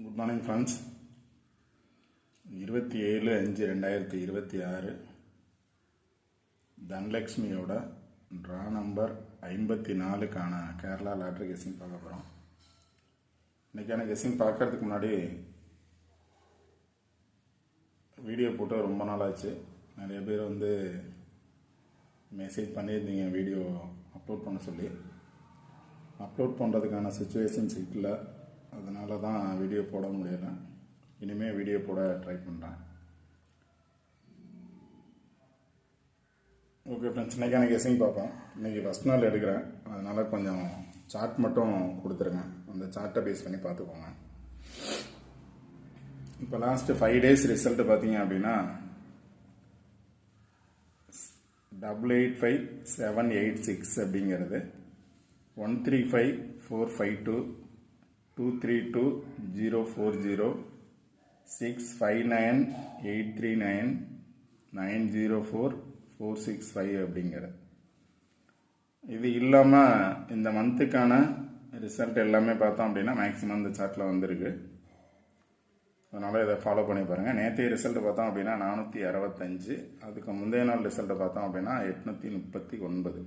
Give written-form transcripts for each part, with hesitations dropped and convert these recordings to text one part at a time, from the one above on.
Good morning friends. 27/5/2026 தனலக்ஷ்மியோட draw number 54க்கான Kerala lottery guessing பார்க்க போகிறோம். இன்றைக்கான கெஸ்ஸிங் பார்க்கறதுக்கு முன்னாடி வீடியோ போட்டு ரொம்ப நாள் ஆச்சு. நிறைய பேர் மெசேஜ் பண்ணியிருந்தீங்க வீடியோ அப்லோட் பண்ண சொல்லி. அப்லோட் பண்ணுறதுக்கான சுச்சுவேஷன்ஸ் இல்லை, அதனால தான் வீடியோ போட முடியலை. இனிமேல் வீடியோ போட ட்ரை பண்ணுறேன். ஓகே ஃப்ரெண்ட்ஸ், இன்றைக்கான கெஸ்ஸிங் பார்ப்போம். இன்றைக்கி ஃபஸ்ட் நாள் எடுக்கிறேன், அதனால் கொஞ்சம் சார்ட் மட்டும் கொடுத்துருங்க. அந்த சார்ட்டை பேஸ் பண்ணி பார்த்துக்கோங்க. இப்போ லாஸ்ட்டு 5 days ரிசல்ட்டு பார்த்தீங்க அப்படின்னா 885786 அப்படிங்கிறது 135452 232040 659839 904465 அப்படிங்கிறது. இது இல்லாமல் இந்த மந்த்துக்கான ரிசல்ட் எல்லாமே பார்த்தோம் அப்படின்னா மேக்ஸிமம் இந்த சார்ட்டில் வந்திருக்கு. அதனால் இதை ஃபாலோ பண்ணி பாருங்கள். நேற்றைய ரிசல்ட்டு பார்த்தோம் அப்படின்னா 465, அதுக்கு முந்தைய நாள் ரிசல்ட்டை பார்த்தோம் அப்படின்னா 839.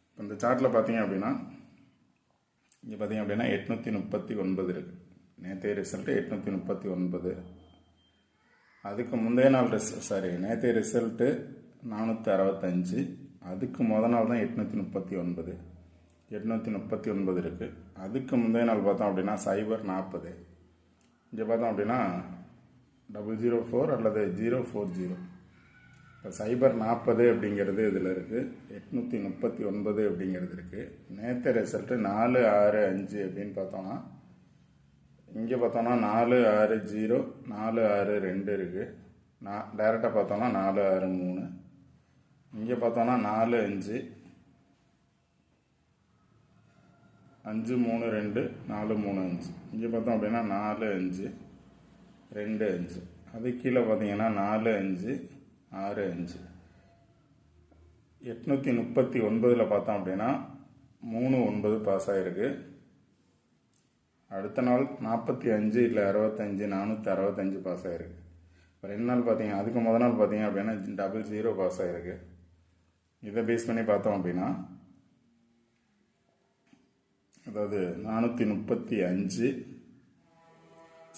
இப்போ இந்த சார்ட்டில் பார்த்தீங்க அப்படின்னா இங்கே பார்த்தீங்க அப்படின்னா 839 இருக்குது. நேற்றைய ரிசல்ட்டு 839. அதுக்கு முந்தைய நாள் நேற்றைய ரிசல்ட்டு 465, அதுக்கு முதல் நாள் தான் 839 இருக்குது. அதுக்கு முந்தைய நாள் பார்த்தோம் அப்படின்னா 040. இங்கே பார்த்தோம் அப்படின்னா 004 அல்லது 040. இப்போ 040 அப்படிங்கிறது இதில் இருக்குது, 839 அப்படிங்கிறது இருக்குது. நேற்று ரிசல்ட்டு 465 அப்படின்னு பார்த்தோன்னா இங்கே பார்த்தோன்னா 460 462 இருக்குது. டைரெக்டாக பார்த்தோன்னா 463. இங்கே பார்த்தோன்னா 45 532 435. இங்கே பார்த்தோம் அப்படின்னா 4525. அது கீழே பார்த்தீங்கன்னா 4565. 839 பார்த்தோம் அப்படின்னா 39 பாஸ் ஆகிருக்கு. அடுத்த நாள் 45 இல்லை 65 465 பாஸ் ஆகிருக்கு. இப்போ 2 நாள் பார்த்தீங்க, அதுக்கு முதல் நாள் பார்த்தீங்க அப்படின்னா 00 பாஸ் ஆகிருக்கு. இதை பேஸ் பண்ணி பார்த்தோம் அப்படின்னா அதாவது 435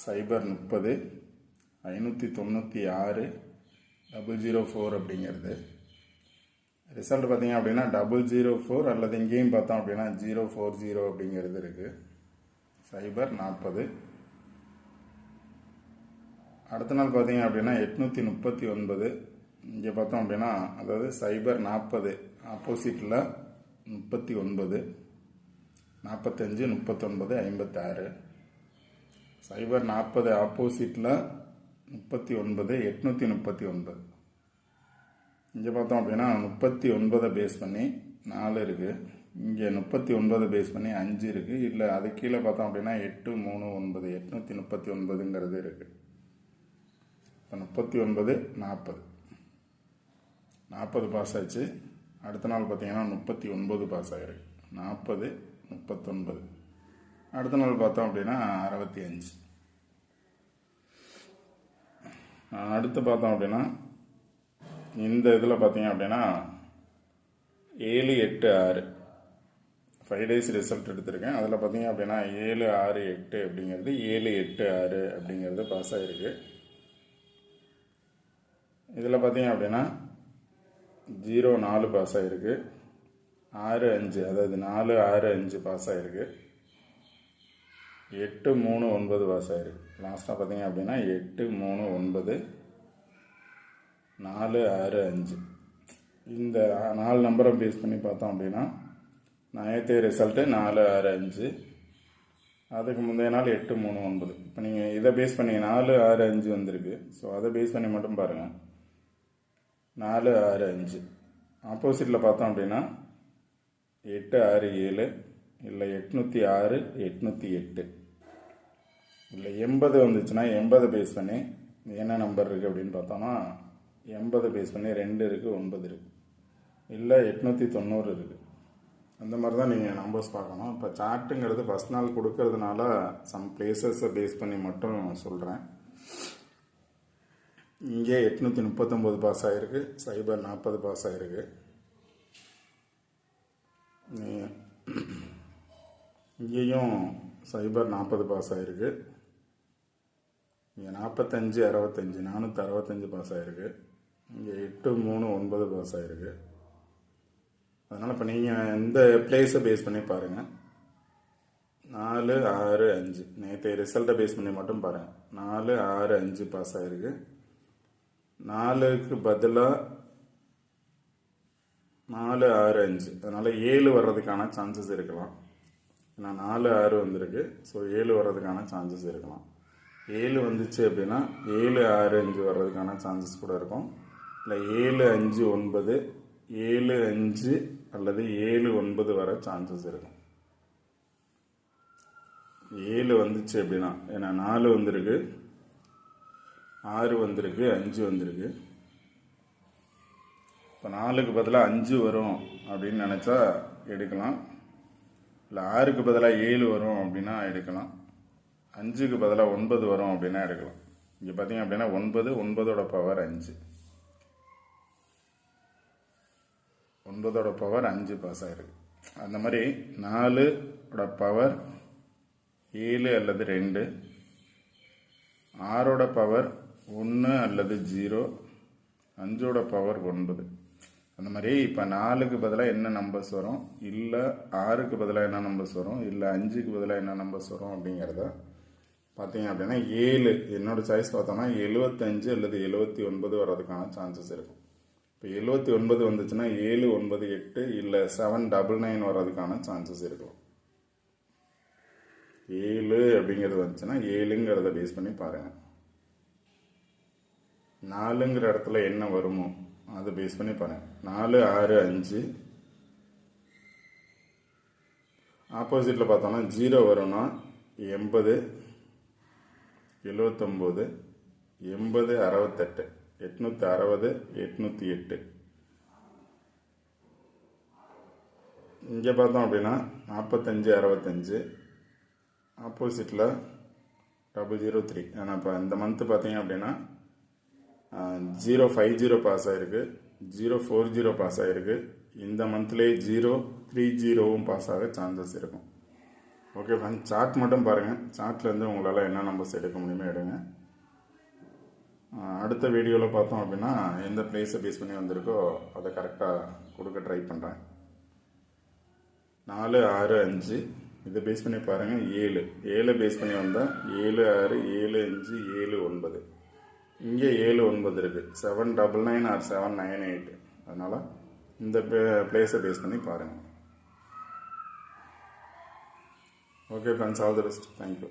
030 596 004 அப்படிங்கிறது ரிசல்ட் பார்த்தீங்க அப்படின்னா 004 அல்லது இங்கேயும் பார்த்தோம் அப்படின்னா 040 அப்படிங்கிறது இருக்குது. 040. அடுத்த நாள் பார்த்தீங்க அப்படின்னா 839. இங்கே பார்த்தோம் அப்படின்னா அதாவது 040 ஆப்போசிட்டில் 39 45 39 56. 040 ஆப்போசிட்டில் 39 839. இங்கே பார்த்தோம் அப்படின்னா 39 பேஸ் பண்ணி 4 இருக்குது. இங்கே 39 பேஸ் பண்ணி 5 இருக்குது. இல்லை அது கீழே பார்த்தோம் அப்படின்னா 839 839ங்கிறது இருக்குது. இப்போ 39 40 பாஸ் ஆச்சு. அடுத்த நாள் பார்த்தீங்கன்னா 39 பாஸ் ஆகிருக்கு. 40 39. அடுத்த நாள் பார்த்தோம் அப்படின்னா 65. அடுத்து பார்த்தோம் அப்படின்னா இந்த இதில் பார்த்தீங்க அப்படின்னா 786 5 days ரிசல்ட் எடுத்திருக்கேன். அதில் பார்த்தீங்க அப்படின்னா 768 அப்படிங்கிறது 786 அப்படிங்கிறது பாஸ் ஆகிருக்கு. இதில் பார்த்தீங்க அப்படின்னா 04 பாஸ் ஆகிருக்கு. 65 அதாவது 465 பாஸ் ஆகிருக்கு. 839 பாஸ் ஆகிருக்கு. லாஸ்ட்டாக பார்த்தீங்க அப்படின்னா 839 465. இந்த 4 நம்பரை பேஸ் பண்ணி பார்த்தோம் அப்படின்னா நேற்றைய ரிசல்ட்டு 465, அதுக்கு முந்தைய நாள் 839. இப்போ நீங்கள் இதை பேஸ் பண்ணி 465 வந்திருக்கு. ஸோ அதை பேஸ் பண்ணி மட்டும் பாருங்கள். 465 ஆப்போசிட்டில் பார்த்தோம் அப்படின்னா 867 இல்லை 806 808 இல்லை 80 வந்துச்சுன்னா 80 பேஸ் பண்ணி என்ன நம்பர் இருக்குது அப்படின்னு பார்த்தோன்னா 80 பேஸ் பண்ணி 2 இருக்குது 9 இருக்குது. இல்லை 890 இருக்குது. அந்த மாதிரி தான் நீங்கள் நம்பர்ஸ் பார்க்கணும். இப்போ சார்ட்டுங்கிறது ஃபஸ்ட் நாள் கொடுக்கறதுனால சம் பிளேசஸை பேஸ் பண்ணி மட்டும் சொல்கிறேன். இங்கே 839 பாஸ் ஆகிருக்கு, சைபர் 40 பாஸ் ஆகிருக்கு. இங்கேயும் சைபர் 40 பாஸ் ஆகிருக்கு. இங்கே 45 65 465 பாஸ் ஆகிருக்கு. இங்கே 8 3 9 பாஸ் ஆகிருக்கு. அதனால் இப்போ நீங்கள் இந்த பிளேஸை பேஸ் பண்ணி பாருங்கள். 4 6 5 நேற்று ரிசல்ட்டை பேஸ் பண்ணி மட்டும் பாருங்கள். 4 6 5 பாஸ் ஆகிருக்கு. 4க்கு பதிலாக 4 6 5, அதனால் 7 வர்றதுக்கான சான்சஸ் இருக்கலாம். ஏன்னா 4 6 வந்திருக்கு, ஸோ 7 வர்றதுக்கான சான்சஸ் இருக்கலாம். 7 வந்துச்சு அப்படின்னா 7 6 5 வர்றதுக்கான சான்சஸ் கூட இருக்கும். இல்லை 7 5 9, 7 5 அல்லது 7 9 வர சான்சஸ் இருக்கும். 7 வந்துச்சு அப்படின்னா, ஏன்னா 4 வந்திருக்கு, 6 வந்திருக்கு, 5 வந்திருக்கு. இப்போ 4க்கு பதிலாக 5 வரும் அப்படின்னு நினச்சா எடுக்கலாம். இல்லை 6க்கு பதிலாக 7 வரும் அப்படின்னா எடுக்கலாம். 5க்கு பதிலாக 9 வரும் அப்படின்னா எடுக்கலாம். இங்கே பார்த்தீங்க அப்படின்னா 9 பவர் 5, 9 பவர் 5 பாஸ் ஆகிருக்கு. அந்த மாதிரி 4 பவர் 7 அல்லது 2, 6 பவர் 1 அல்லது 0, 5 பவர் 9. அந்த மாதிரி இப்போ 4க்கு பதிலாக என்ன நம்பர்ஸ் வரும், இல்லை 6க்கு பதிலாக என்ன நம்பர்ஸ் வரும், இல்லை 5க்கு பதிலாக என்ன நம்பர்ஸ் வரும் அப்படிங்கிறத பார்த்தீங்க அப்படின்னா 7 என்னோடய சாய்ஸ் பார்த்தோம்னா 75 அல்லது 79 வர்றதுக்கான சான்சஸ் இருக்கும். இப்போ 79 வந்துச்சுன்னா 7 9 8 இல்லை 799 வர்றதுக்கான சான்சஸ் இருக்கும். 7 அப்படிங்கிறது வந்துச்சுன்னா 7ங்கிறத பேஸ் பண்ணி பாருங்கள். 4ங்கிற இடத்துல என்ன வருமோ அதை பேஸ் பண்ணி பாருங்கள். 4 6 5 ஆப்போசிட்டில் பார்த்தோம்னா 0 வரும்னா 80 79 80 68 860 808. இங்கே பார்த்தோம் அப்படின்னா 45 65 ஆப்போசிட்டில் 003. ஆனால் இப்போ இந்த மந்த்து பார்த்தீங்க அப்படின்னா 050 பாஸ் ஆகிருக்கு, 040 பாஸ் ஆகிருக்கு. இந்த மந்த்லேயே 030வும் பாஸ் ஆக சான்சஸ் இருக்கும். ஓகே ஃப்ரெண்ட்ஸ், சார்ட் மட்டும் பாருங்கள். சார்ட்லேருந்து உங்களால் என்ன நம்பர்ஸ் எடுக்க முடியுமோ எடுங்க. அடுத்த வீடியோவில் பார்த்தோம் அப்படின்னா எந்த பிளேஸை பேஸ் பண்ணி வந்திருக்கோ அதை கரெக்டாக கொடுக்க ட்ரை பண்ணுறேன். 4 6 5 இதை பேஸ் பண்ணி பாருங்கள். 7 பேஸ் பண்ணி வந்தால் 7 6 7 5 7 9. இங்கே 7 9 இருக்குது, 799 ஆர் 798. அதனால் இந்த பிளேஸை பேஸ் பண்ணி பாருங்கள். Okay friends, all the best. Thank you.